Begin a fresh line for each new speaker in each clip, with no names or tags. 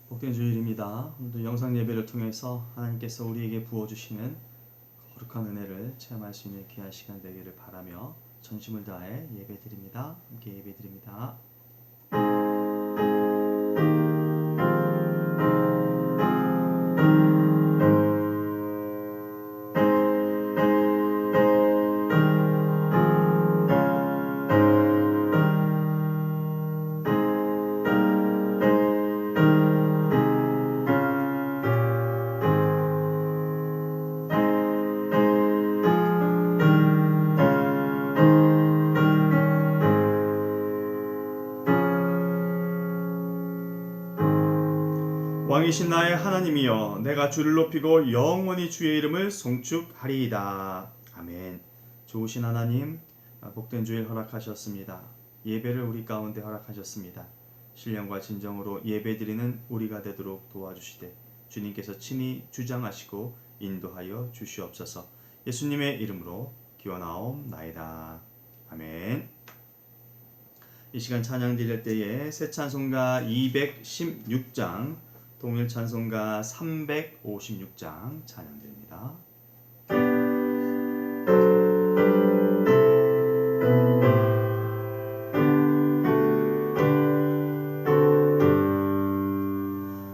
복된 주일입니다. 오늘도 영상 예배를 통해서 하나님께서 우리에게 부어주시는 거룩한 은혜를 체험할 수 있는 귀한 시간 되기를 바라며 전심을 다해 예배드립니다. 함께 예배드립니다. 왕이신 나의 하나님이여, 내가 주를 높이고 영원히 주의 이름을 송축하리이다. 아멘. 좋으신 하나님, 복된 주일 허락하셨습니다. 예배를 우리 가운데 허락하셨습니다. 신령과 진정으로 예배드리는 우리가 되도록 도와주시되 주님께서 친히 주장하시고 인도하여 주시옵소서. 예수님의 이름으로 기원하옵나이다. 아멘. 이 시간 찬양 드릴 때에 새 찬송가 216장, 동일 찬송가 356장 찬양드립니다.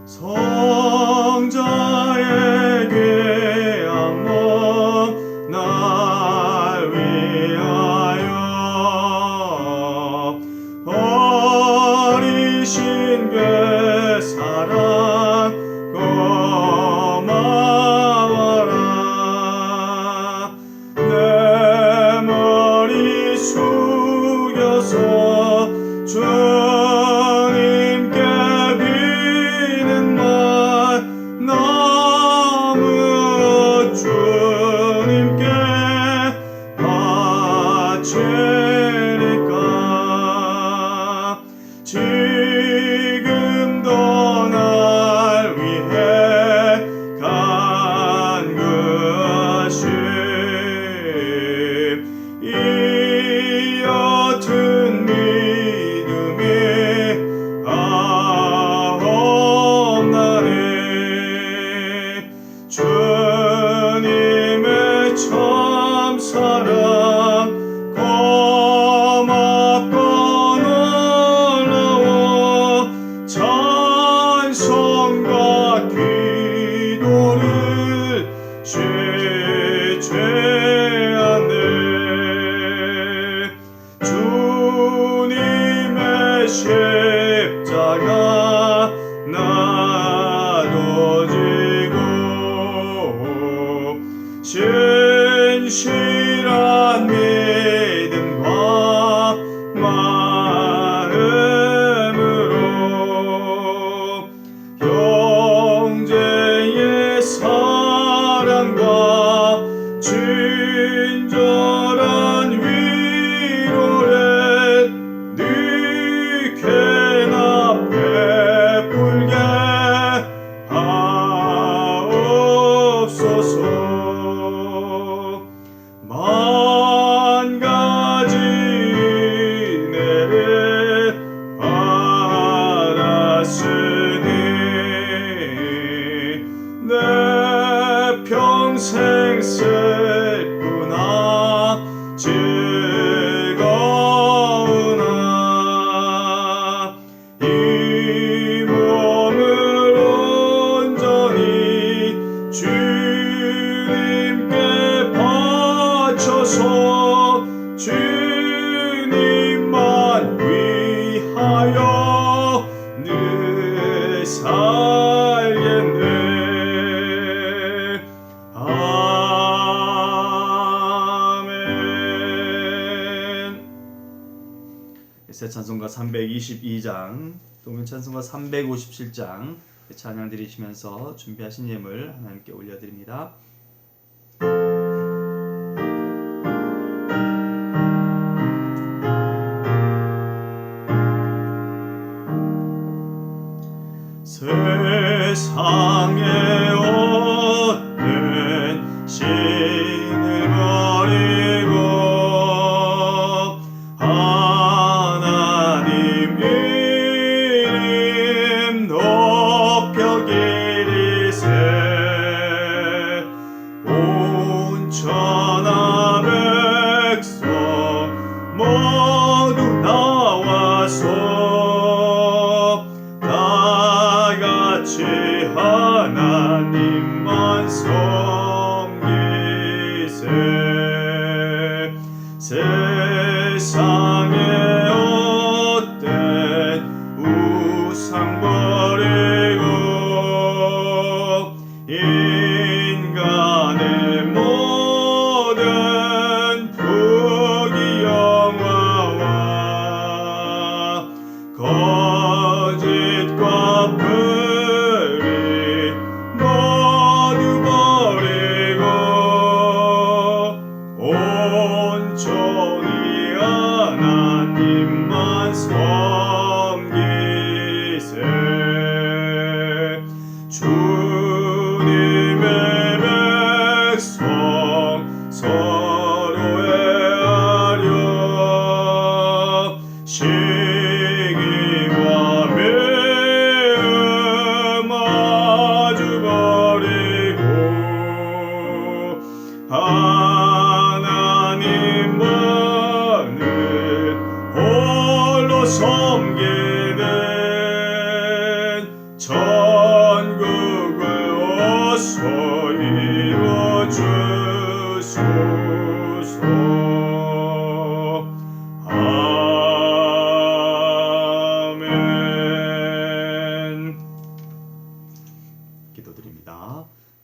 성자의 귀한 몸 날 위하여 어리신 그 사랑 고마워라. 내 머리 숙여서 주님께 비는 말 너무 주님께 바치니까 지금도 날 위해 간 것이 이 옅은 믿음이 아옵나니 주님의 참 사랑 고맙고 놀라워 찬송과 기도를 죄죄하네. 주님의 십자가 나도 지고 신실한 믿음과 마음으로 형제의 사랑과 친절한 위로를 느끼나 베풀게 하옵소서. 만 가지 은혜를 받았으니 내 평생 슬프나 즐거우나 이 몸을 온전히 주님께 바쳐서 주님만 위하여 늘 살겠네. 아멘. 새 찬송가 322장, 동일 찬송가 357장 찬양 드리시면서 준비하신 예물 하나님께 올려드립니다. 세상의 얻는 신을 버리고 하나님 이름 높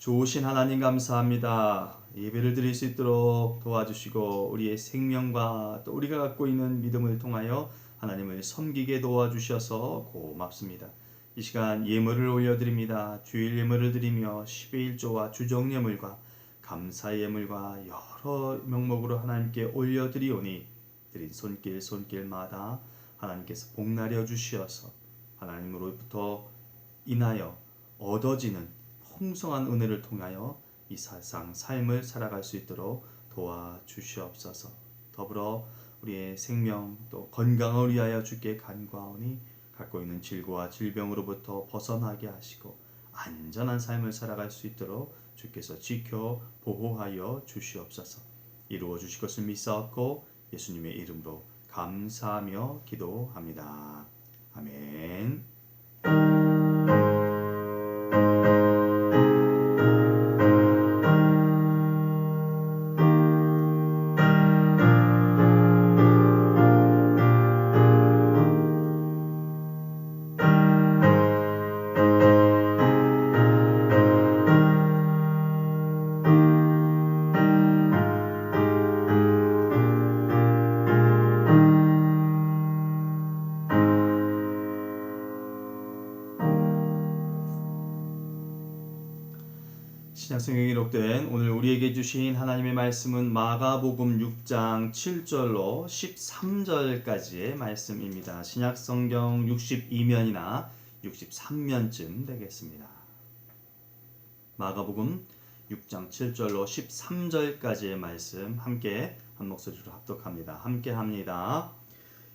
좋으신 하나님 감사합니다. 예배를 드릴 수 있도록 도와주시고 우리의 생명과 또 우리가 갖고 있는 믿음을 통하여 하나님을 섬기게 도와주셔서 고맙습니다. 이 시간 예물을 올려드립니다. 주일 예물을 드리며 10의 1조와 주정 예물과 감사 예물과 여러 명목으로 하나님께 올려드리오니 드린 손길마다 하나님께서 복나려 주시어서 하나님으로부터 인하여 얻어지는 풍성한 은혜를 통하여 이 세상 삶을 살아갈 수 있도록 도와주시옵소서. 더불어 우리의 생명 또 건강을 위하여 주께 간구하오니 갖고 있는 질고와 질병으로부터 벗어나게 하시고 안전한 삶을 살아갈 수 있도록 주께서 지켜 보호하여 주시옵소서. 이루어 주실 것을 믿사옵고 예수님의 이름으로 감사하며 기도합니다. 아멘. 신약성경에 기록된 오늘 우리에게 주신 하나님의 말씀은 마가복음 6장 7절로 13절까지의 말씀입니다. 신약성경 62면이나 63면쯤 되겠습니다. 마가복음 6장 7절로 13절까지의 말씀 함께 한 목소리로 합독합니다. 함께 합니다.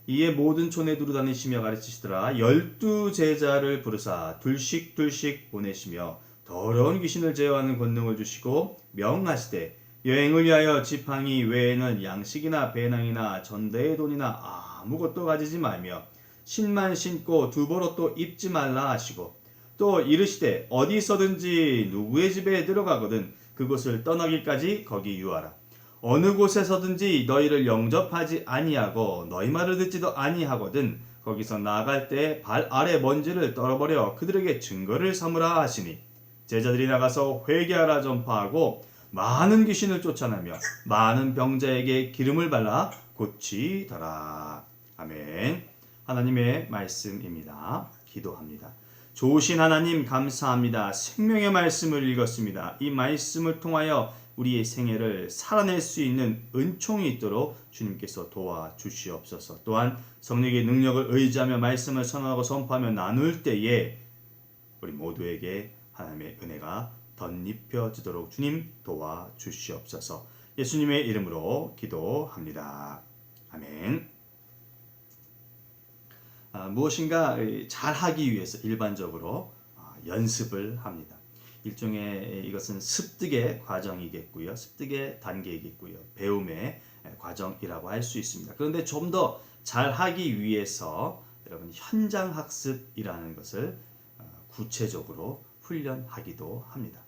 이에 모든 촌에 두루 다니시며 가르치시더라. 12 제자를 부르사 둘씩 보내시며 더러운 귀신을 제어하는 권능을 주시고 명하시되 여행을 위하여 지팡이 외에는 양식이나 배낭이나 전대의 돈이나 아무것도 가지지 말며 신만 신고 두벌옷도 입지 말라 하시고 또 이르시되 어디서든지 누구의 집에 들어가거든 그곳을 떠나기까지 거기 유하라. 어느 곳에서든지 너희를 영접하지 아니하고 너희 말을 듣지도 아니하거든 거기서 나아갈 때 발 아래 먼지를 떨어버려 그들에게 증거를 삼으라 하시니 제자들이 나가서 회개하라 전파하고 많은 귀신을 쫓아내며 많은 병자에게 기름을 발라 고치더라. 아멘. 하나님의 말씀입니다. 기도합니다. 좋으신 하나님 감사합니다. 생명의 말씀을 읽었습니다. 이 말씀을 통하여 우리의 생애를 살아낼 수 있는 은총이 있도록 주님께서 도와주시옵소서. 또한 성령의 능력을 의지하며 말씀을 선언하고 선포하며 나눌 때에 우리 모두에게 하나님의 은혜가 덧입혀지도록 주님 도와주시옵소서. 예수님의 이름으로 기도합니다. 아멘. 무엇인가 잘하기 위해서 일반적으로 연습을 합니다. 일종의 이것은 습득의 과정이겠고요. 습득의 단계이겠고요. 배움의 과정이라고 할 수 있습니다. 그런데 좀 더 잘하기 위해서 여러분 현장 학습이라는 것을 구체적으로 훈련하기도 합니다.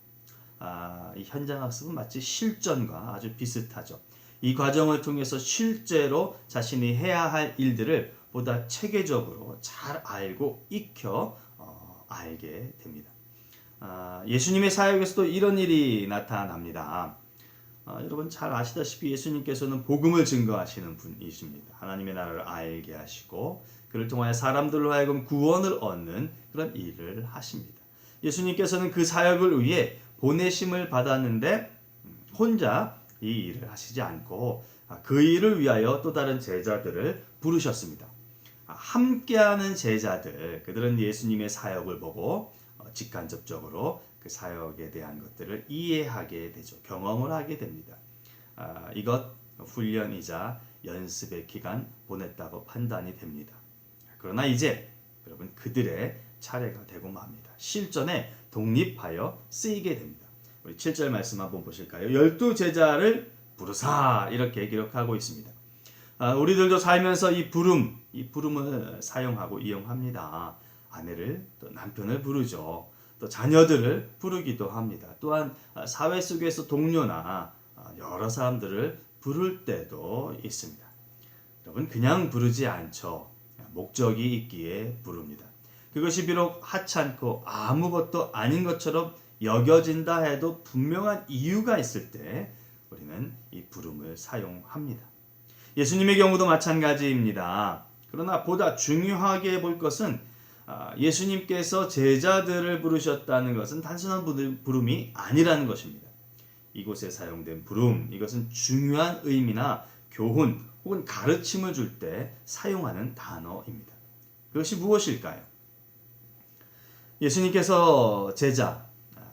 이 현장 학습은 마치 실전과 아주 비슷하죠. 이 과정을 통해서 실제로 자신이 해야 할 일들을 보다 체계적으로 잘 알고 익혀 알게 됩니다. 예수님의 사역에서도 이런 일이 나타납니다. 여러분 잘 아시다시피 예수님께서는 복음을 증거하시는 분이십니다. 하나님의 나라를 알게 하시고 그를 통하여 사람들로 하여금 구원을 얻는 그런 일을 하십니다. 예수님께서는 그 사역을 위해 보내심을 받았는데 혼자 이 일을 하시지 않고 그 일을 위하여 또 다른 제자들을 부르셨습니다. 함께하는 제자들, 그들은 예수님의 사역을 보고 직간접적으로 그 사역에 대한 것들을 이해하게 되죠. 경험을 하게 됩니다. 이것 훈련이자 연습의 기간 보냈다고 판단이 됩니다. 그러나 이제 여러분 그들의 차례가 되고 맙니다. 실전에 독립하여 쓰이게 됩니다. 우리 7절 말씀 한번 보실까요? 12 제자를 부르사 이렇게 기록하고 있습니다. 우리들도 살면서 이 부름을 사용하고 이용합니다. 아내를 또 남편을 부르죠. 또 자녀들을 부르기도 합니다. 또한 사회 속에서 동료나 여러 사람들을 부를 때도 있습니다. 여러분 그냥 부르지 않죠. 목적이 있기에 부릅니다. 그것이 비록 하찮고 아무것도 아닌 것처럼 여겨진다 해도 분명한 이유가 있을 때 우리는 이 부름을 사용합니다. 예수님의 경우도 마찬가지입니다. 그러나 보다 중요하게 볼 것은 예수님께서 제자들을 부르셨다는 것은 단순한 부름이 아니라는 것입니다. 이곳에 사용된 부름, 이것은 중요한 의미나 교훈 혹은 가르침을 줄 때 사용하는 단어입니다. 그것이 무엇일까요? 예수님께서 제자,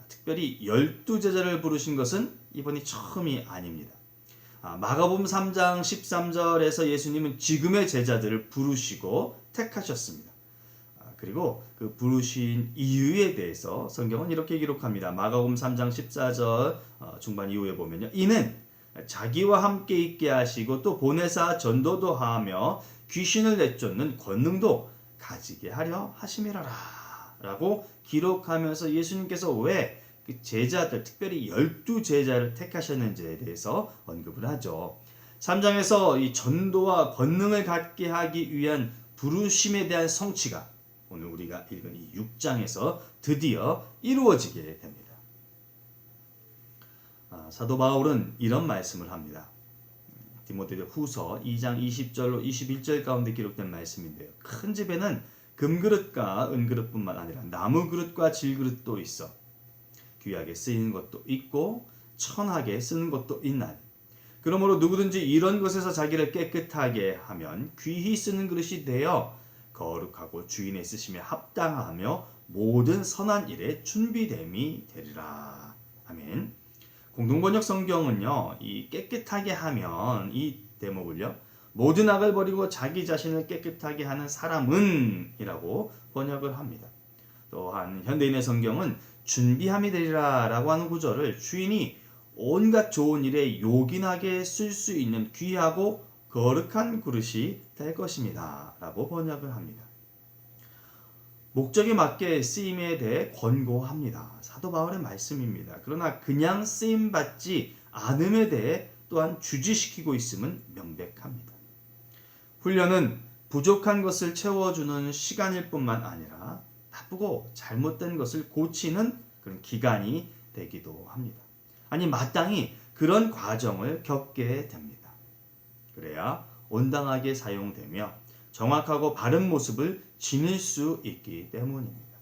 특별히 12제자를 부르신 것은 이번이 처음이 아닙니다. 마가복음 3장 13절에서 예수님은 지금의 제자들을 부르시고 택하셨습니다. 그리고 그 부르신 이유에 대해서 성경은 이렇게 기록합니다. 마가복음 3장 14절 중반 이후에 보면요. 이는 자기와 함께 있게 하시고 또 보내사 전도도 하며 귀신을 내쫓는 권능도 가지게 하려 하심이라라 라고 기록하면서 예수님께서 왜 그 제자들, 특별히 12제자를 택하셨는지에 대해서 언급을 하죠. 3장에서 이 전도와 권능을 갖게 하기 위한 부르심에 대한 성취가 오늘 우리가 읽은 이 6장에서 드디어 이루어지게 됩니다. 사도 바울은 이런 말씀을 합니다. 디모데 후서 2장 20절로 21절 가운데 기록된 말씀인데요. 큰 집에는 금그릇과 은그릇뿐만 아니라 나무그릇과 질그릇도 있어 귀하게 쓰이는 것도 있고 천하게 쓰는 것도 있나니 그러므로 누구든지 이런 것에서 자기를 깨끗하게 하면 귀히 쓰는 그릇이 되어 거룩하고 주인의 쓰심에 합당하며 모든 선한 일에 준비됨이 되리라. 아멘. 공동번역 성경은요, 이 깨끗하게 하면 이 대목을요, 모든 악을 버리고 자기 자신을 깨끗하게 하는 사람은 이라고 번역을 합니다. 또한 현대인의 성경은 준비함이 되리라 라고 하는 구절을 주인이 온갖 좋은 일에 요긴하게 쓸 수 있는 귀하고 거룩한 그릇이 될 것입니다 라고 번역을 합니다. 목적에 맞게 쓰임에 대해 권고합니다. 사도 바울의 말씀입니다. 그러나 그냥 쓰임받지 않음에 대해 또한 주지시키고 있음은 명백합니다. 훈련은 부족한 것을 채워주는 시간일 뿐만 아니라 나쁘고 잘못된 것을 고치는 그런 기간이 되기도 합니다. 아니 마땅히 그런 과정을 겪게 됩니다. 그래야 온당하게 사용되며 정확하고 바른 모습을 지닐 수 있기 때문입니다.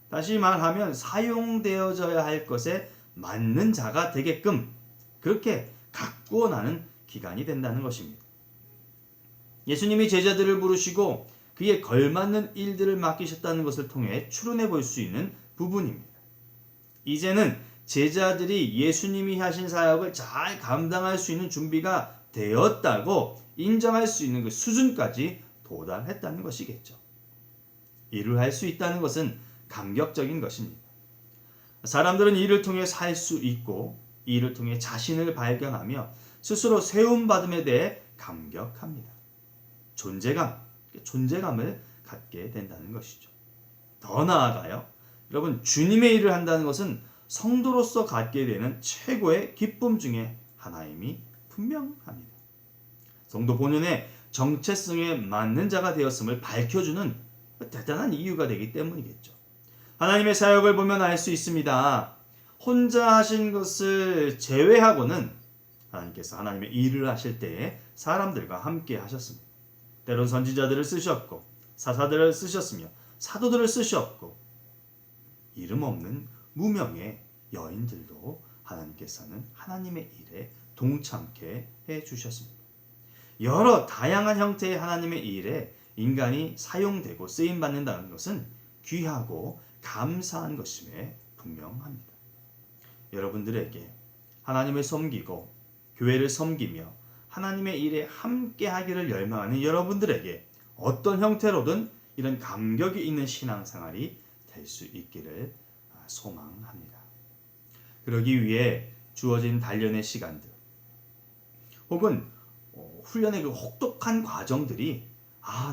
다시 말하면 사용되어져야 할 것에 맞는 자가 되게끔 그렇게 가꾸어 나는 기간이 된다는 것입니다. 예수님이 제자들을 부르시고 그에 걸맞는 일들을 맡기셨다는 것을 통해 추론해 볼 수 있는 부분입니다. 이제는 제자들이 예수님이 하신 사역을 잘 감당할 수 있는 준비가 되었다고 인정할 수 있는 그 수준까지 도달했다는 것이겠죠. 일을 할 수 있다는 것은 감격적인 것입니다. 사람들은 이를 통해 살 수 있고 이를 통해 자신을 발견하며 스스로 세움받음에 대해 감격합니다. 존재감을 갖게 된다는 것이죠. 더 나아가요. 여러분 주님의 일을 한다는 것은 성도로서 갖게 되는 최고의 기쁨 중에 하나임이 분명합니다. 성도 본연의 정체성에 맞는 자가 되었음을 밝혀주는 대단한 이유가 되기 때문이겠죠. 하나님의 사역을 보면 알 수 있습니다. 혼자 하신 것을 제외하고는 하나님께서 하나님의 일을 하실 때에 사람들과 함께 하셨습니다. 때론 선지자들을 쓰셨고 사사들을 쓰셨으며 사도들을 쓰셨고 이름 없는 무명의 여인들도 하나님께서는 하나님의 일에 동참케 해주셨습니다. 여러 다양한 형태의 하나님의 일에 인간이 사용되고 쓰임받는다는 것은 귀하고 감사한 것임에 분명합니다. 여러분들에게 하나님을 섬기고 교회를 섬기며 하나님의 일에 함께 하기를 열망하는 여러분들에게 어떤 형태로든 이런 감격이 있는 신앙생활이 될 수 있기를 소망합니다. 그러기 위해 주어진 단련의 시간들 혹은 훈련의 그 혹독한 과정들이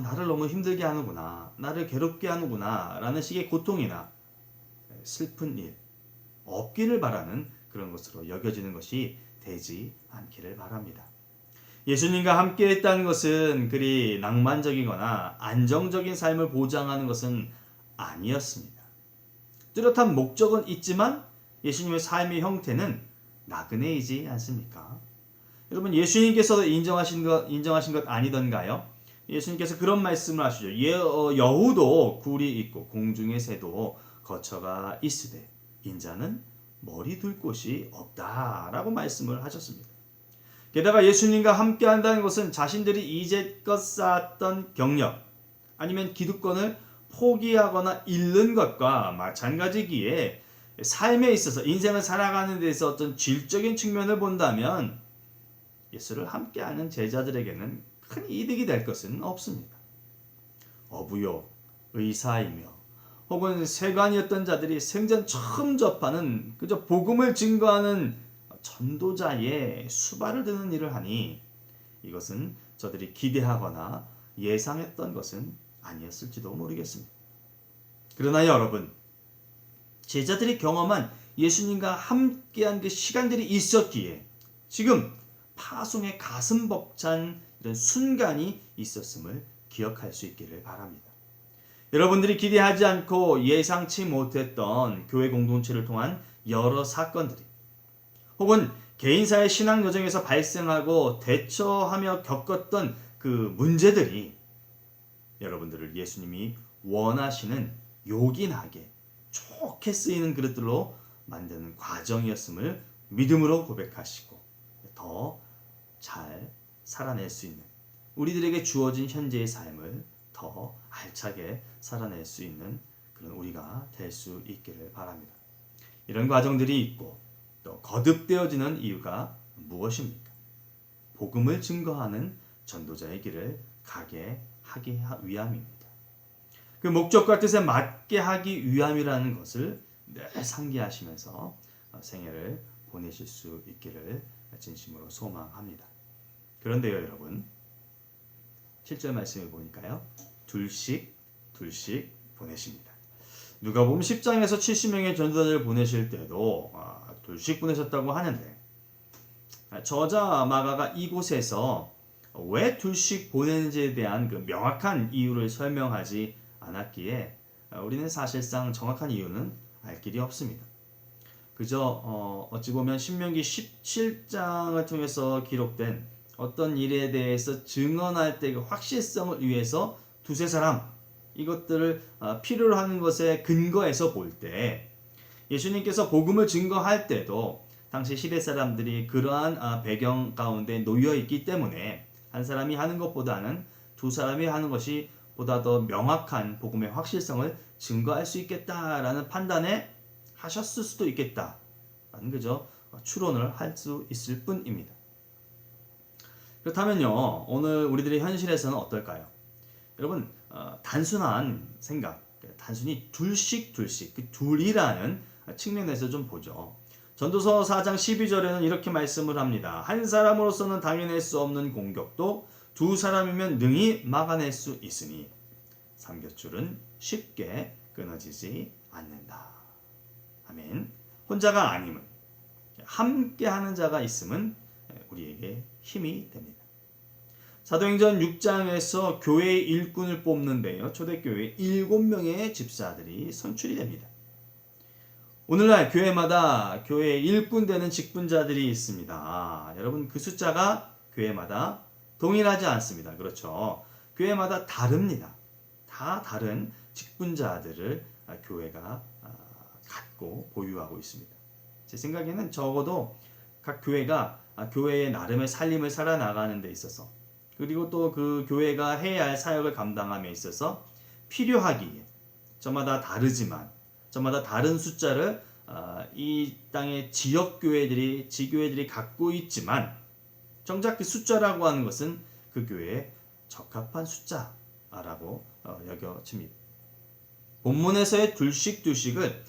나를 너무 힘들게 하는구나, 나를 괴롭게 하는구나 라는 식의 고통이나 슬픈 일 없기를 바라는 그런 것으로 여겨지는 것이 되지 않기를 바랍니다. 예수님과 함께 했다는 것은 그리 낭만적이거나 안정적인 삶을 보장하는 것은 아니었습니다. 뚜렷한 목적은 있지만 예수님의 삶의 형태는 나그네이지 않습니까? 여러분, 예수님께서 인정하신 것 아니던가요? 예수님께서 그런 말씀을 하시죠. 여우도 굴이 있고 공중의 새도 거처가 있으되 인자는 머리 둘 곳이 없다라고 말씀을 하셨습니다. 게다가 예수님과 함께 한다는 것은 자신들이 이제껏 쌓았던 경력 아니면 기득권을 포기하거나 잃는 것과 마찬가지기에 삶에 있어서 인생을 살아가는 데서 어떤 질적인 측면을 본다면 예수를 함께하는 제자들에게는 큰 이득이 될 것은 없습니다. 어부요, 의사이며 혹은 세관이었던 자들이 생전 처음 접하는 그저 복음을 증거하는 전도자의 수발을 드는 일을 하니 이것은 저들이 기대하거나 예상했던 것은 아니었을지도 모르겠습니다. 그러나 여러분, 제자들이 경험한 예수님과 함께한 그 시간들이 있었기에 지금 파송의 가슴 벅찬 이런 순간이 있었음을 기억할 수 있기를 바랍니다. 여러분들이 기대하지 않고 예상치 못했던 교회 공동체를 통한 여러 사건들이 혹은 개인사의 신앙 여정에서 발생하고 대처하며 겪었던 그 문제들이 여러분들을 예수님이 원하시는 요긴하게 좋게 쓰이는 그릇들로 만드는 과정이었음을 믿음으로 고백하시고 더 잘 살아낼 수 있는 우리들에게 주어진 현재의 삶을 더 알차게 살아낼 수 있는 그런 우리가 될 수 있기를 바랍니다. 이런 과정들이 있고 또 거듭되어지는 이유가 무엇입니까? 복음을 증거하는 전도자의 길을 가게 하기 위함입니다. 그 목적과 뜻에 맞게 하기 위함이라는 것을 늘 상기하시면서 생애를 보내실 수 있기를 진심으로 소망합니다. 그런데요, 여러분, 7절 말씀을 보니까요, 둘씩 보내십니다. 누가복음 10장에서 70명의 전도자를 보내실 때도 둘씩 보내셨다고 하는데 저자 마가가 이곳에서 왜 둘씩 보내는지에 대한 그 명확한 이유를 설명하지 않았기에 우리는 사실상 정확한 이유는 알 길이 없습니다. 그저 어찌 보면 신명기 17장을 통해서 기록된 어떤 일에 대해서 증언할 때 그 확실성을 위해서 두세 사람 이것들을 필요로 하는 것에 근거해서 볼 때 예수님께서 복음을 증거할 때도 당시 시대 사람들이 그러한 배경 가운데 놓여 있기 때문에 한 사람이 하는 것보다는 두 사람이 하는 것이 보다 더 명확한 복음의 확실성을 증거할 수 있겠다라는 판단에 하셨을 수도 있겠다라는 그저 추론을 할 수 있을 뿐입니다. 그렇다면요, 오늘 우리들의 현실에서는 어떨까요? 여러분, 단순한 생각, 단순히 둘씩 그 둘이라는 측면에서 좀 보죠. 전도서 4장 12절에는 이렇게 말씀을 합니다. 한 사람으로서는 당해낼 수 없는 공격도 두 사람이면 능히 막아낼 수 있으니 삼겹줄은 쉽게 끊어지지 않는다. 아멘. 혼자가 아님은 함께하는 자가 있음은 우리에게 힘이 됩니다. 사도행전 6장에서 교회의 일꾼을 뽑는데요. 초대교회 7명의 집사들이 선출이 됩니다. 오늘날 교회마다 교회의 일꾼 되는 직분자들이 있습니다. 여러분, 그 숫자가 교회마다 동일하지 않습니다. 그렇죠? 교회마다 다릅니다. 다 다른 직분자들을 교회가 갖고 보유하고 있습니다. 제 생각에는 적어도 각 교회가 교회의 나름의 살림을 살아나가는 데 있어서 그리고 또 그 교회가 해야 할 사역을 감당함에 있어서 필요하기에 저마다 다르지만 저마다 다른 숫자를 이 땅의 지역교회들이 지교회들이 갖고 있지만 정작 그 숫자라고 하는 것은 그 교회에 적합한 숫자라고 여겨집니다. 본문에서의 둘씩을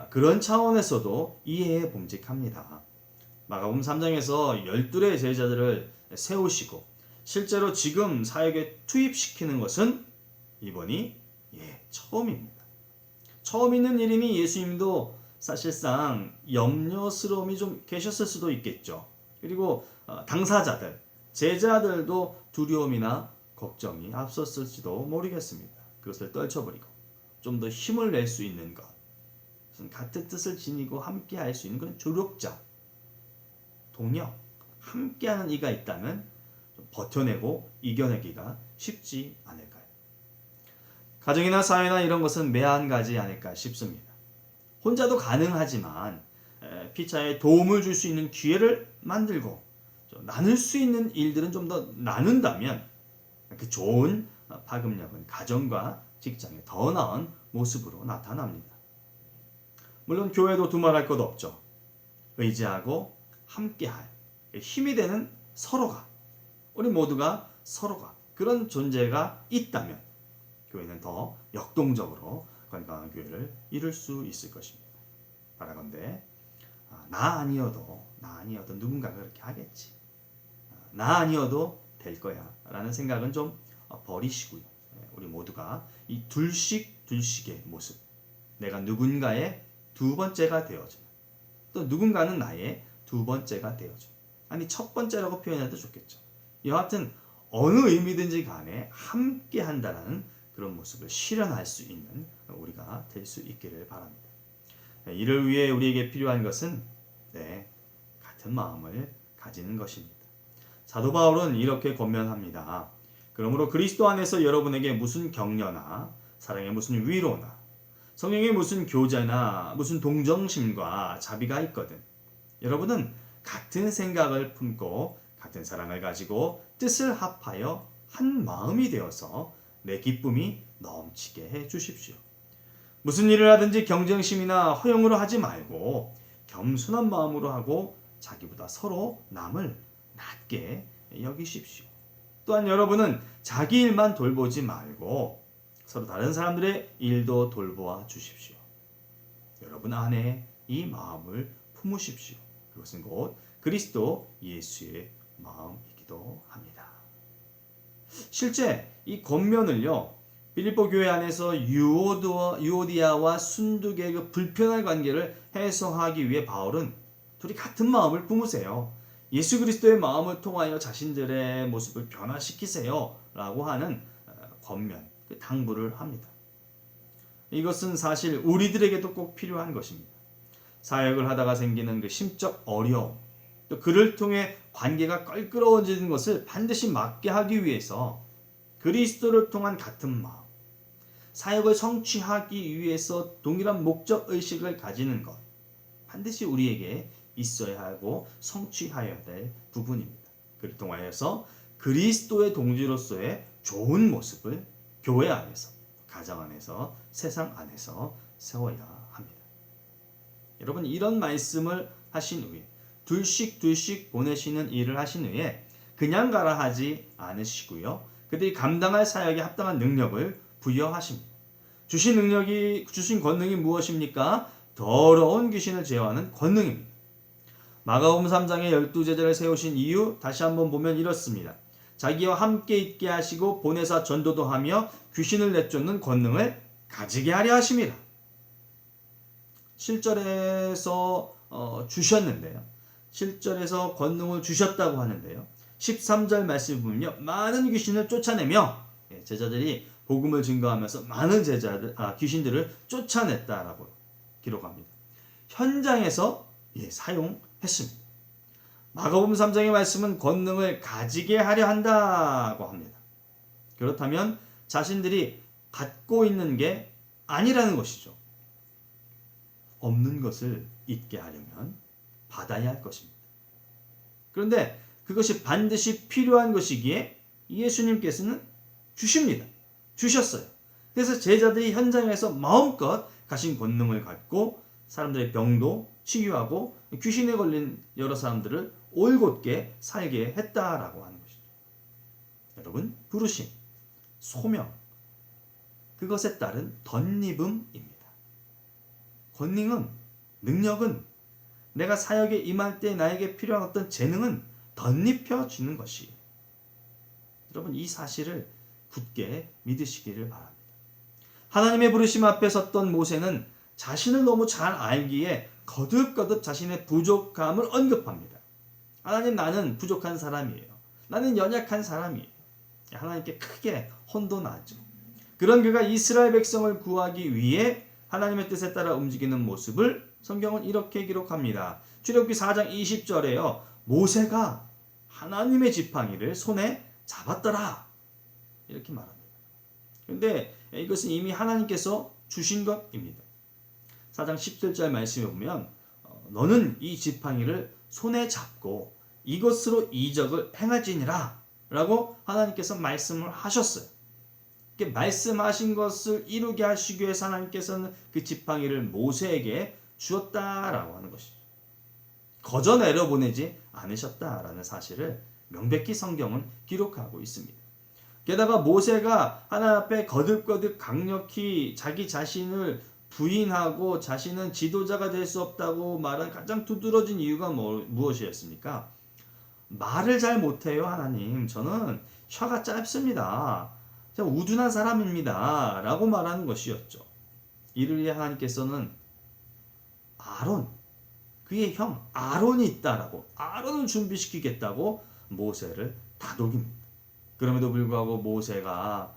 그런 차원에서도 이해해 봄직합니다. 마가복음 3장에서 12의 제자들을 세우시고 실제로 지금 사역에 투입시키는 것은 이번이 처음입니다. 처음 있는 일이니 예수님도 사실상 염려스러움이 좀 계셨을 수도 있겠죠. 그리고 당사자들, 제자들도 두려움이나 걱정이 앞섰을지도 모르겠습니다. 그것을 떨쳐버리고 좀 더 힘을 낼 수 있는 것, 같은 뜻을 지니고 함께 할 수 있는 그런 조력자, 동력, 함께하는 이가 있다면 좀 버텨내고 이겨내기가 쉽지 않을까요? 가정이나 사회나 이런 것은 매한가지 않을까 싶습니다. 혼자도 가능하지만 피차에 도움을 줄 수 있는 기회를 만들고 나눌 수 있는 일들은 좀 더 나눈다면 그 좋은 파급력은 가정과 직장에 더 나은 모습으로 나타납니다. 물론 교회도 두말할 것 없죠. 의지하고 함께할 힘이 되는 서로가, 우리 모두가 서로가 그런 존재가 있다면 교회는 더 역동적으로 건강한 교회를 이룰 수 있을 것입니다. 바라건대 나 아니어도 누군가가 그렇게 하겠지. 나 아니어도 될 거야 라는 생각은 좀 버리시고요. 우리 모두가 이 둘씩의 모습, 내가 누군가의 두 번째가 되어주는, 또 누군가는 나의 두 번째가 되어주는, 아니 첫 번째라고 표현해도 좋겠죠. 여하튼 어느 의미든지 간에 함께 한다는 그런 모습을 실현할 수 있는 우리가 될 수 있기를 바랍니다. 이를 위해 우리에게 필요한 것은 같은 마음을 가지는 것입니다. 사도 바울은 이렇게 권면합니다. 그러므로 그리스도 안에서 여러분에게 무슨 격려나 사랑의 무슨 위로나 성령의 무슨 교제나 무슨 동정심과 자비가 있거든 여러분은 같은 생각을 품고 같은 사랑을 가지고 뜻을 합하여 한 마음이 되어서 내 기쁨이 넘치게 해 주십시오. 무슨 일을 하든지 경쟁심이나 허영으로 하지 말고 겸손한 마음으로 하고 자기보다 서로 남을 낮게 여기십시오. 또한 여러분은 자기 일만 돌보지 말고 서로 다른 사람들의 일도 돌보아 주십시오. 여러분 안에 이 마음을 품으십시오. 그것은 곧 그리스도 예수의 마음이기도 합니다. 실제 이 권면을요, 빌립보 교회 안에서 유오디아와 순두계의 그 불편한 관계를 해소하기 위해 바울은 둘이 같은 마음을 품으세요. 예수 그리스도의 마음을 통하여 자신들의 모습을 변화시키세요 라고 하는 권면, 당부를 합니다. 이것은 사실 우리들에게도 꼭 필요한 것입니다. 사역을 하다가 생기는 그 심적 어려움, 또 그를 통해 관계가 껄끄러워지는 것을 반드시 막게 하기 위해서 그리스도를 통한 같은 마음, 사역을 성취하기 위해서 동일한 목적의식을 가지는 것, 반드시 우리에게 있어야 하고 성취하여야 될 부분입니다. 그를 통하여서 그리스도의 동지로서의 좋은 모습을 교회 안에서, 가정 안에서, 세상 안에서 세워야 합니다. 여러분 이런 말씀을 하신 후에 둘씩 보내시는 일을 하신 후에 그냥 가라 하지 않으시고요. 그들이 감당할 사역에 합당한 능력을 부여하십니다. 주신 권능이 무엇입니까? 더러운 귀신을 제어하는 권능입니다. 마가복음 3장에 12제자를 세우신 이유 다시 한번 보면 이렇습니다. 자기와 함께 있게 하시고 보내사 전도도 하며 귀신을 내쫓는 권능을 가지게 하려 하심이라. 7절에서 주셨는데요. 7절에서 권능을 주셨다고 하는데요. 13절 말씀을 보면요. 많은 귀신을 쫓아내며 제자들이 복음을 증거하면서 많은 귀신들을 쫓아냈다라고 기록합니다. 현장에서 사용했습니다. 마가복음 3장의 말씀은 권능을 가지게 하려 한다고 합니다. 그렇다면 자신들이 갖고 있는 게 아니라는 것이죠. 없는 것을 있게 하려면 받아야 할 것입니다. 그런데 그것이 반드시 필요한 것이기에 예수님께서는 주십니다. 주셨어요. 그래서 제자들이 현장에서 마음껏 가신 권능을 갖고 사람들의 병도 치유하고 귀신에 걸린 여러 사람들을 올곧게 살게 했다라고 하는 것이죠. 여러분, 부르심, 소명, 그것에 따른 덧입음입니다. 권능은, 능력은 내가 사역에 임할 때 나에게 필요한 어떤 재능은 덧입혀지는 것이에요. 여러분 이 사실을 굳게 믿으시기를 바랍니다. 하나님의 부르심 앞에 섰던 모세는 자신을 너무 잘 알기에 거듭거듭 자신의 부족함을 언급합니다. 하나님 나는 부족한 사람이에요. 나는 연약한 사람이에요. 하나님께 크게 혼돈하죠. 그런 그가 이스라엘 백성을 구하기 위해 하나님의 뜻에 따라 움직이는 모습을 성경은 이렇게 기록합니다. 출애굽기 4장 20절에요. 모세가 하나님의 지팡이를 손에 잡았더라. 이렇게 말합니다. 그런데 이것은 이미 하나님께서 주신 것입니다. 4장 17절 말씀에 보면 너는 이 지팡이를 손에 잡고 이것으로 이적을 행할지니라 라고 하나님께서 말씀을 하셨어요. 이렇게 말씀하신 것을 이루게 하시기 위해서 하나님께서는 그 지팡이를 모세에게 주었다라고 하는 것이죠. 거저 내려보내지 않으셨다라는 사실을 명백히 성경은 기록하고 있습니다. 게다가 모세가 하나님 앞에 거듭거듭 강력히 자기 자신을 부인하고 자신은 지도자가 될 수 없다고 말한 가장 두드러진 이유가 무엇이었습니까? 말을 잘 못해요, 하나님. 저는 혀가 짧습니다. 제가 우둔한 사람입니다. 라고 말하는 것이었죠. 이를 위해 하나님께서는 아론, 그의 형 아론이 있다라고, 아론을 준비시키겠다고 모세를 다독입니다. 그럼에도 불구하고 모세가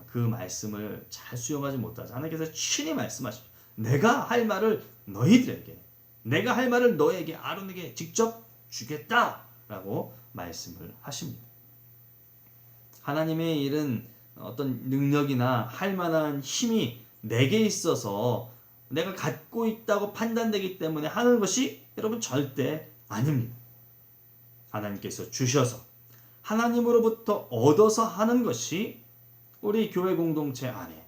그 말씀을 잘 수용하지 못하자 하나님께서 친히 말씀하시죠. 내가 할 말을 너희들에게, 내가 할 말을 너에게, 아론에게 직접 주겠다라고 말씀을 하십니다. 하나님의 일은 어떤 능력이나 할 만한 힘이 내게 있어서 내가 갖고 있다고 판단되기 때문에 하는 것이 여러분 절대 아닙니다. 하나님께서 주셔서 하나님으로부터 얻어서 하는 것이 우리 교회 공동체 안에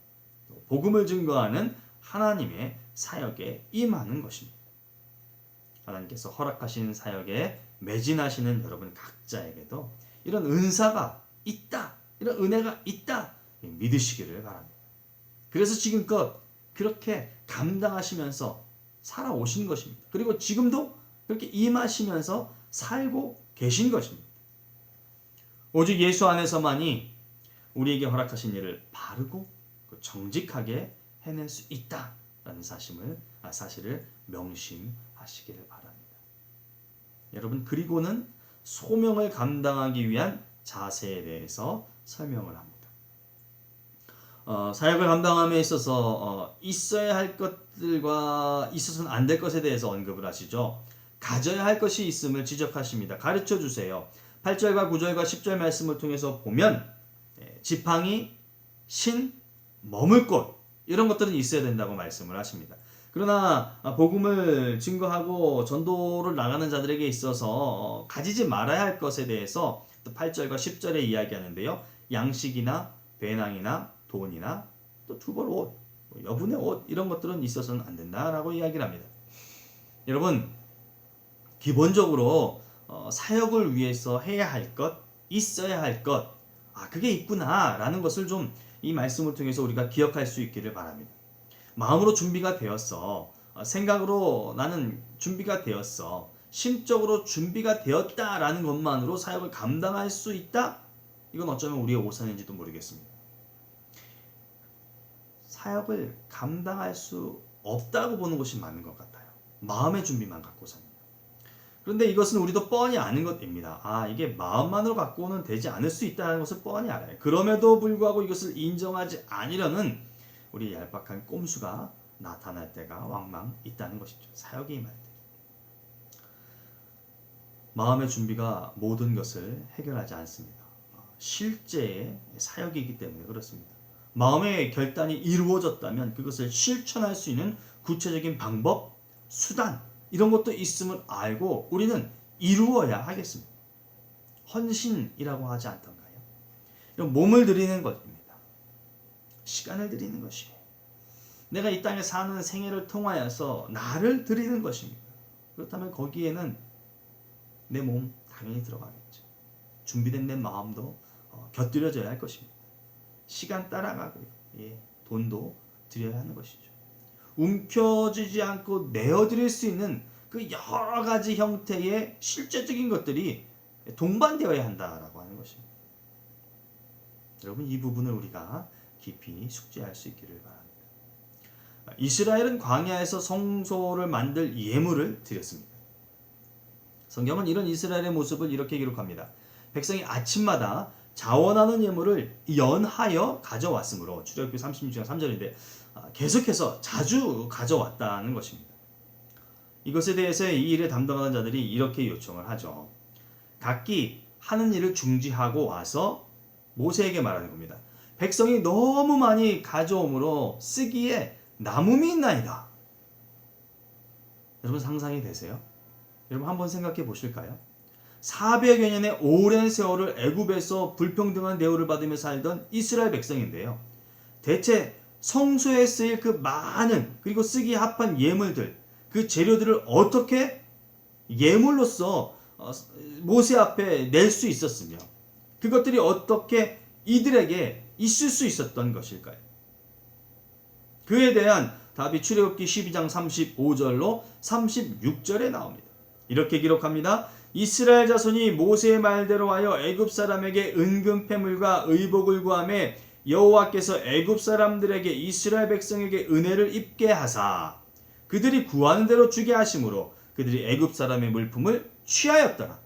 복음을 증거하는 하나님의 사역에 임하는 것입니다. 하나님께서 허락하신 사역에 매진하시는 여러분 각자에게도 이런 은사가 있다, 이런 은혜가 있다 믿으시기를 바랍니다. 그래서 지금껏 그렇게 감당하시면서 살아오신 것입니다. 그리고 지금도 그렇게 임하시면서 살고 계신 것입니다. 오직 예수 안에서만이 우리에게 허락하신 일을 바르고 정직하게 해낼 수 있다라는 사실을 명심하시기를 바랍니다. 여러분, 그리고는 소명을 감당하기 위한 자세에 대해서 설명을 합니다. 사역을 감당함에 있어서 있어야 할 것들과 있어서는 안 될 것에 대해서 언급을 하시죠. 가져야 할 것이 있음을 지적하십니다. 가르쳐 주세요. 8절과 9절과 10절 말씀을 통해서 보면 지팡이, 신, 머물 곳 이런 것들은 있어야 된다고 말씀을 하십니다. 그러나 복음을 증거하고 전도를 나가는 자들에게 있어서 가지지 말아야 할 것에 대해서 또 8절과 10절에 이야기하는데요. 양식이나 배낭이나 돈이나 또 두벌 옷, 여분의 옷 이런 것들은 있어서는 안 된다라고 이야기를 합니다. 여러분, 기본적으로 사역을 위해서 해야 할 것, 있어야 할 것, 그게 있구나라는 것을 좀 이 말씀을 통해서 우리가 기억할 수 있기를 바랍니다. 마음으로 준비가 되었어. 생각으로 나는 준비가 되었어. 심적으로 준비가 되었다라는 것만으로 사역을 감당할 수 있다? 이건 어쩌면 우리의 오산인지도 모르겠습니다. 사역을 감당할 수 없다고 보는 것이 맞는 것 같아요. 마음의 준비만 갖고서는. 그런데 이것은 우리도 뻔히 아는 것입니다. 이게 마음만으로 갖고는 되지 않을 수 있다는 것을 뻔히 알아요. 그럼에도 불구하고 이것을 인정하지 않으려는 우리 얄팍한 꼼수가 나타날 때가 왕왕 있다는 것이죠. 사역에 임할 때. 마음의 준비가 모든 것을 해결하지 않습니다. 실제의 사역이기 때문에 그렇습니다. 마음의 결단이 이루어졌다면 그것을 실천할 수 있는 구체적인 방법, 수단 이런 것도 있음을 알고 우리는 이루어야 하겠습니다. 헌신이라고 하지 않던가요? 이런 몸을 드리는 것입니다. 시간을 드리는 것이에요. 내가 이 땅에 사는 생애를 통하여서 나를 드리는 것입니다. 그렇다면 거기에는 내 몸 당연히 들어가겠죠. 준비된 내 마음도 곁들여져야 할 것입니다. 시간 따라가고요. 돈도 드려야 하는 것이죠. 움켜쥐지 않고 내어드릴 수 있는 그 여러 가지 형태의 실제적인 것들이 동반되어야 한다라고 하는 것입니다. 여러분, 이 부분을 우리가 깊이 숙지할 수 있기를 바랍니다. 이스라엘은 광야에서 성소를 만들 예물을 드렸습니다. 성경은 이런 이스라엘의 모습을 이렇게 기록합니다. 백성이 아침마다 자원하는 예물을 연하여 가져왔으므로, 출애굽기 36장 3절인데 계속해서 자주 가져왔다는 것입니다. 이것에 대해서 이 일을 담당하는 자들이 이렇게 요청을 하죠. 각기 하는 일을 중지하고 와서 모세에게 말하는 겁니다. 백성이 너무 많이 가져오므로 쓰기에 남음이 있나이다. 여러분 상상이 되세요? 여러분 한번 생각해 보실까요? 400여 년의 오랜 세월을 애굽에서 불평등한 대우를 받으며 살던 이스라엘 백성인데요. 대체 성소에 쓰일 그 많은 그리고 쓰기에 합한 예물들, 그 재료들을 어떻게 예물로서 모세 앞에 낼 수 있었으며 그것들이 어떻게 이들에게 있을 수 있었던 것일까요? 그에 대한 답이 출애굽기 12장 35절로 36절에 나옵니다. 이렇게 기록합니다. 이스라엘 자손이 모세의 말대로 하여 애굽 사람에게 은금 패물과 의복을 구하매 여호와께서 애굽 사람들에게 이스라엘 백성에게 은혜를 입게 하사 그들이 구하는 대로 주게 하심으로 그들이 애굽 사람의 물품을 취하였더라.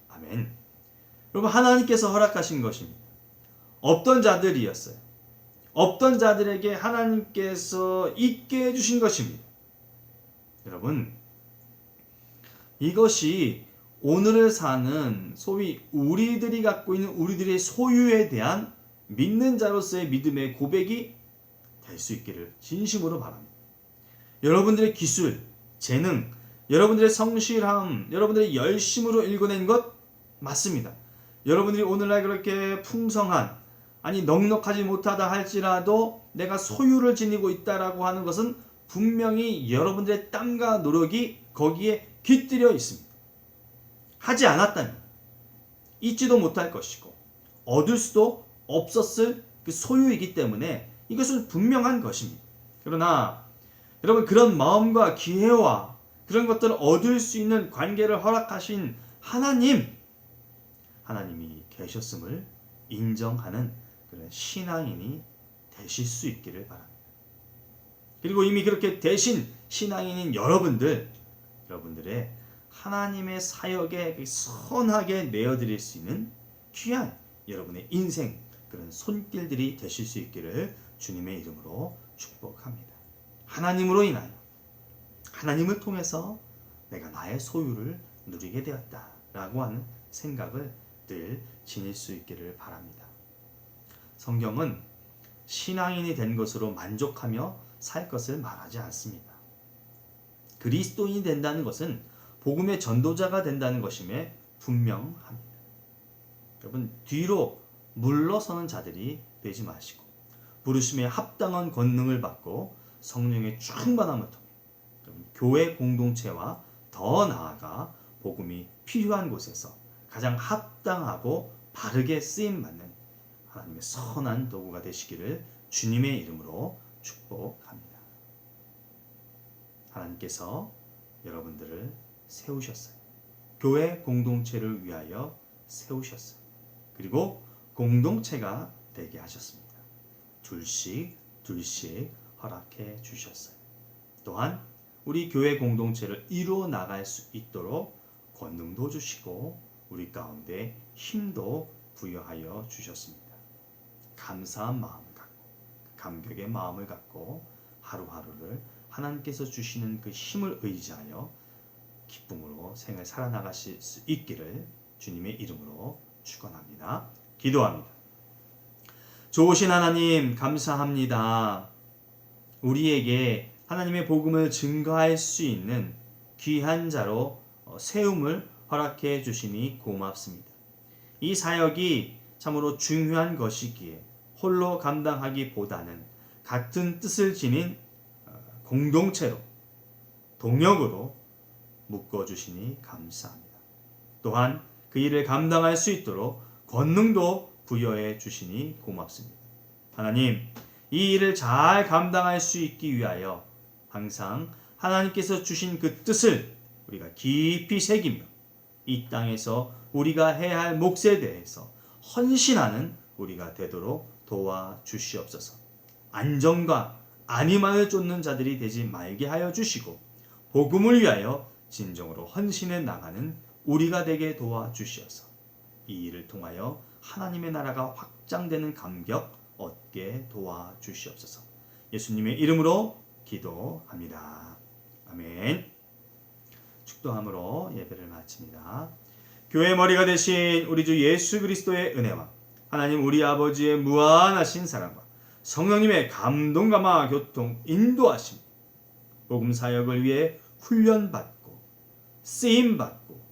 아멘. 여러분 하나님께서 허락하신 것입니다. 없던 자들이었어요. 없던 자들에게 하나님께서 있게 해주신 것입니다. 여러분 이것이 오늘을 사는 소위 우리들이 갖고 있는 우리들의 소유에 대한 믿는 자로서의 믿음의 고백이 될 수 있기를 진심으로 바랍니다. 여러분들의 기술, 재능, 여러분들의 성실함, 여러분들의 열심으로 일궈낸 것 맞습니다. 여러분들이 오늘날 그렇게 풍성한 아니 넉넉하지 못하다 할지라도 내가 소유를 지니고 있다라고 하는 것은 분명히 여러분들의 땀과 노력이 거기에 깃들여 있습니다. 하지 않았다면 잊지도 못할 것이고 얻을 수도 없었을 그 소유이기 때문에 이것은 분명한 것입니다. 그러나 여러분 그런 마음과 기회와 그런 것들을 얻을 수 있는 관계를 허락하신 하나님이 계셨음을 인정하는 그런 신앙인이 되실 수 있기를 바랍니다. 그리고 이미 그렇게 되신 신앙인인 여러분들의 하나님의 사역에 선하게 내어드릴 수 있는 귀한 여러분의 인생 그런 손길들이 되실 수 있기를 주님의 이름으로 축복합니다. 하나님으로 인하여 하나님을 통해서 내가 나의 소유를 누리게 되었다라고 하는 생각을 늘 지닐 수 있기를 바랍니다. 성경은 신앙인이 된 것으로 만족하며 살 것을 말하지 않습니다. 그리스도인이 된다는 것은 복음의 전도자가 된다는 것임에 분명합니다. 여러분 뒤로 물러서는 자들이 되지 마시고 부르심에 합당한 권능을 받고 성령의 충만함을 통해 교회 공동체와 더 나아가 복음이 필요한 곳에서 가장 합당하고 바르게 쓰임받는 하나님의 선한 도구가 되시기를 주님의 이름으로 축복합니다. 하나님께서 여러분들을 세우셨어요. 교회 공동체를 위하여 세우셨어요. 그리고 공동체가 되게 하셨습니다. 둘씩 허락해 주셨어요. 또한 우리 교회 공동체를 이루어 나갈 수 있도록 권능도 주시고 우리 가운데 힘도 부여하여 주셨습니다. 감사한 마음을 갖고 감격의 마음을 갖고 하루하루를 하나님께서 주시는 그 힘을 의지하여 기쁨으로 생을 살아나가실 수 있기를 주님의 이름으로 축원합니다. 기도합니다. 좋으신 하나님 감사합니다. 우리에게 하나님의 복음을 증거할 수 있는 귀한 자로 세움을 허락해 주시니 고맙습니다. 이 사역이 참으로 중요한 것이기에 홀로 감당하기보다는 같은 뜻을 지닌 공동체로 동역으로 묶어주시니 감사합니다. 또한 그 일을 감당할 수 있도록 권능도 부여해 주시니 고맙습니다. 하나님, 이 일을 잘 감당할 수 있기 위하여 항상 하나님께서 주신 그 뜻을 우리가 깊이 새기며 이 땅에서 우리가 해야 할 몫에 대해서 헌신하는 우리가 되도록 도와주시옵소서. 안정과 안위만을 쫓는 자들이 되지 말게 하여 주시고 복음을 위하여 진정으로 헌신해 나가는 우리가 되게 도와주시옵소서. 이 일을 통하여 하나님의 나라가 확장되는 감격 얻게 도와주시옵소서. 예수님의 이름으로 기도합니다. 아멘. 축도함으로 예배를 마칩니다. 교회 머리가 되신 우리 주 예수 그리스도의 은혜와 하나님 우리 아버지의 무한하신 사랑과 성령님의 감동 감화 교통 인도하심, 복음 사역을 위해 훈련받고 쓰임받고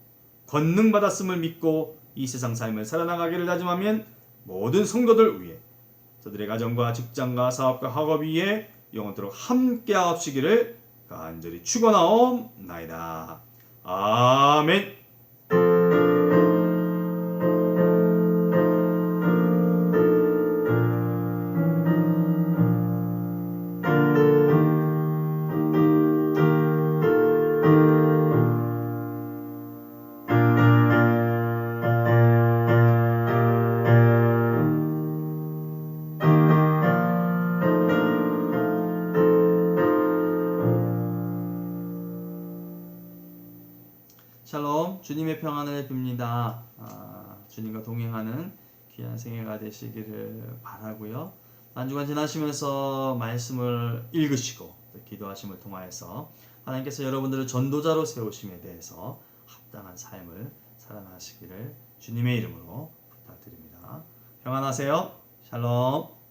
권능받았음을 믿고 이 세상 삶을 살아나가기를 다짐하면 모든 성도들 위해 저들의 가정과 직장과 사업과 학업 위에 영원토록 함께하옵시기를 간절히 축원하옵나이다. 아멘. 샬롬, 주님의 평안을 빕니다. 주님과 동행하는 귀한 생애가 되시기를 바라고요. 한 주간 지나시면서 말씀을 읽으시고 기도하심을 통하여서 하나님께서 여러분들을 전도자로 세우심에 대해서 합당한 삶을 살아나시기를 주님의 이름으로 부탁드립니다. 평안하세요. 샬롬.